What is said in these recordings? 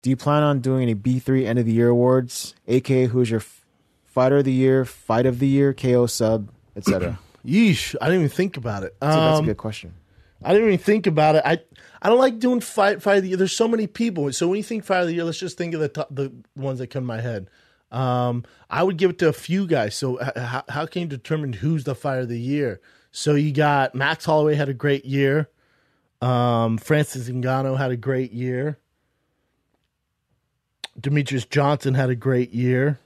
Do you plan on doing any B3 end of the year awards, aka who's your fighter of the year, fight of the year, KO sub, etc.? Yeesh, I didn't even think about it. That's a good question. I didn't even think about it. I don't like doing fight of the year. There's so many people. So when you think fight of the year, let's just think of the ones that come to my head. I would give it to a few guys. So how can you determine who's the fight of the year? So you got Max Holloway had a great year. Francis Ngannou had a great year. Demetrius Johnson had a great year.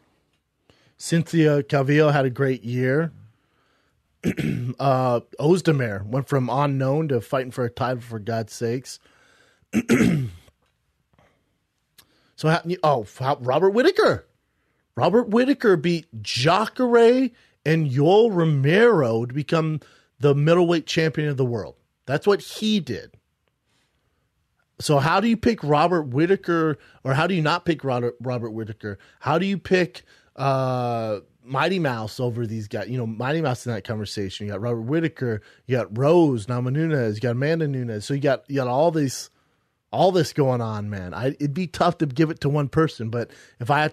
Cynthia Calvillo had a great year. Ozdemir went from unknown to fighting for a title, for God's sakes. Robert Whittaker. Robert Whittaker beat Jacare and Yoel Romero to become the middleweight champion of the world. That's what he did. So how do you pick Robert Whittaker, or how do you not pick Robert Whittaker? How do you pick Mighty Mouse over these guys? Mighty Mouse in that conversation. You got Robert Whittaker, you got Rose Namajunas, you got Amanda Nunes. So you got all this going on, man. It'd be tough to give it to one person, but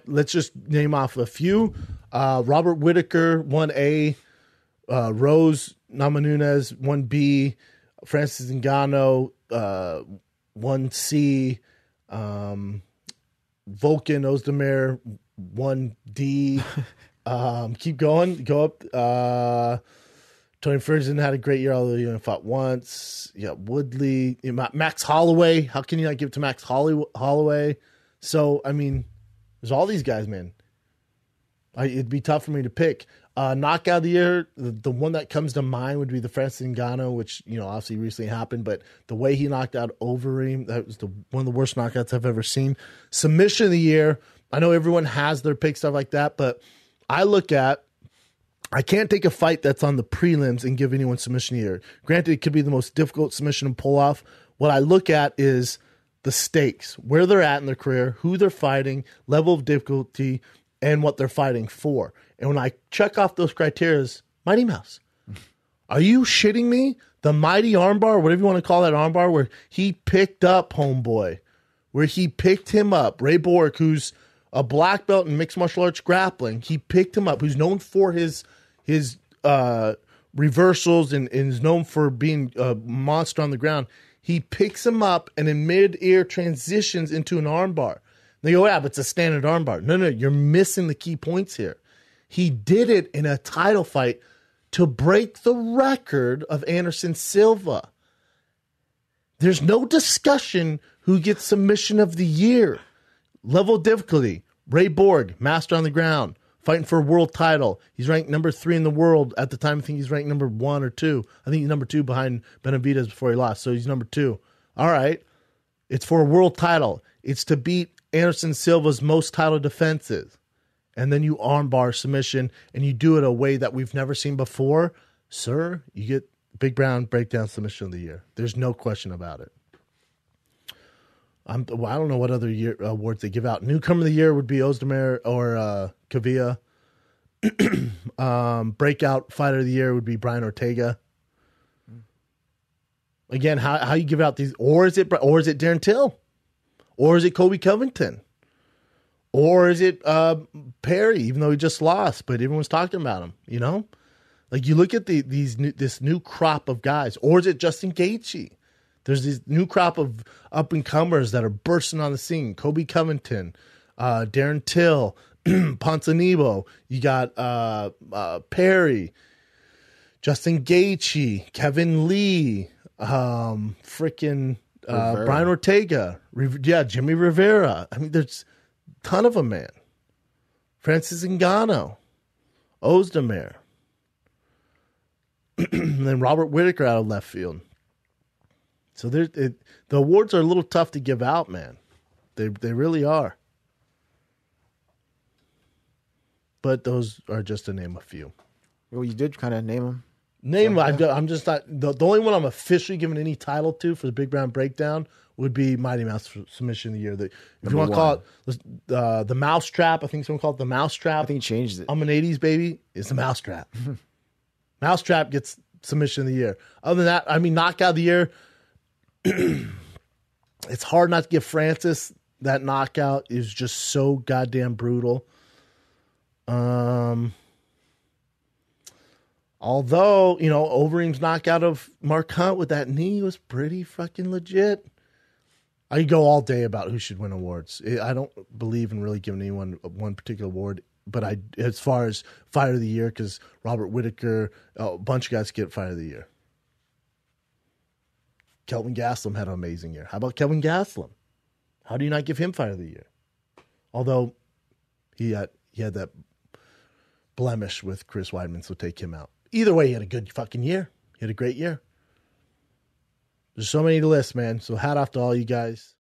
let's just name off a few. Robert Whittaker, 1A, Rose Namajunas, 1B, Francis Ngannou, 1C, Volkan Ozdemir, 1D. Keep going. Go up. Tony Ferguson had a great year, although he only fought once. You got Woodley. Max Holloway. How can you not give it to Max Holloway? So, I mean, there's all these guys, man. It'd be tough for me to pick. Knockout of the year, the one that comes to mind would be the Francis Ngannou, which, obviously recently happened, but the way he knocked out Overeem, that was one of the worst knockouts I've ever seen. Submission of the year, I know everyone has their pick, stuff like that, but I can't take a fight that's on the prelims and give anyone submission of the year. Granted, it could be the most difficult submission to pull off. What I look at is the stakes, where they're at in their career, who they're fighting, level of difficulty, and what they're fighting for. And when I check off those criteria, Mighty Mouse. Are you shitting me? The mighty armbar, whatever you want to call that armbar, where he picked up Homeboy, where he picked him up. Ray Bork, who's a black belt in mixed martial arts grappling, he picked him up, who's known for his reversals and is known for being a monster on the ground. He picks him up and in mid-air transitions into an armbar. They go, yeah, but it's a standard armbar. No, you're missing the key points here. He did it in a title fight to break the record of Anderson Silva. There's no discussion who gets submission of the year. Level of difficulty, Ray Borg, master on the ground, fighting for a world title. He's ranked number 3 in the world. At the time, I think he's ranked number 1 or 2. I think he's number 2 behind Benavidez before he lost. So he's number 2. All right. It's for a world title. It's to beat Anderson Silva's most title defenses. And then you armbar submission and you do it a way that we've never seen before. Sir, you get Big Brown Breakdown submission of the year. There's no question about it. I don't know what other awards they give out. Newcomer of the year would be Ozdemir or Kavia. Breakout fighter of the year would be Brian Ortega. Again, how you give out these? Or is it Darren Till? Or is it Kobe Covington? Or is it Perry? Even though he just lost, but everyone's talking about him. Like you look at this new crop of guys. Or is it Justin Gaethje? There's this new crop of up-and-comers that are bursting on the scene. Kobe Covington, Darren Till, Ponzinibbio. You got Perry, Justin Gaethje, Kevin Lee, Brian Ortega. Jimmy Rivera. I mean, there's a ton of them, man. Francis Ngannou, Ozdemir. And then Robert Whittaker out of left field. So the awards are a little tough to give out, man. They really are. But those are just to name a few. Well, you did kind of name them. I'm just not the only one I'm officially giving any title to for the Big Brown Breakdown would be Mighty Mouse submission of the year. If you want to call it the Mousetrap, I think someone called it the Mousetrap. I think he changed it. I'm an 80s baby. It's the Mousetrap. Mousetrap gets submission of the year. Other than that, I mean, knockout of the year. It's hard not to give Francis That knockout is just so goddamn brutal. Although, Overeem's knockout of Mark Hunt with that knee was pretty fucking legit. I could go all day about who should win awards. I don't believe in really giving anyone one particular award, but as far as Fighter of the Year, because Robert Whittaker, a bunch of guys get Fighter of the Year. Kelvin Gastelum had an amazing year. How about Kelvin Gastelum? How do you not give him Fighter of the Year? Although he had that blemish with Chris Weidman, so take him out. Either way, he had a good fucking year. He had a great year. There's so many to list, man. So hat off to all you guys.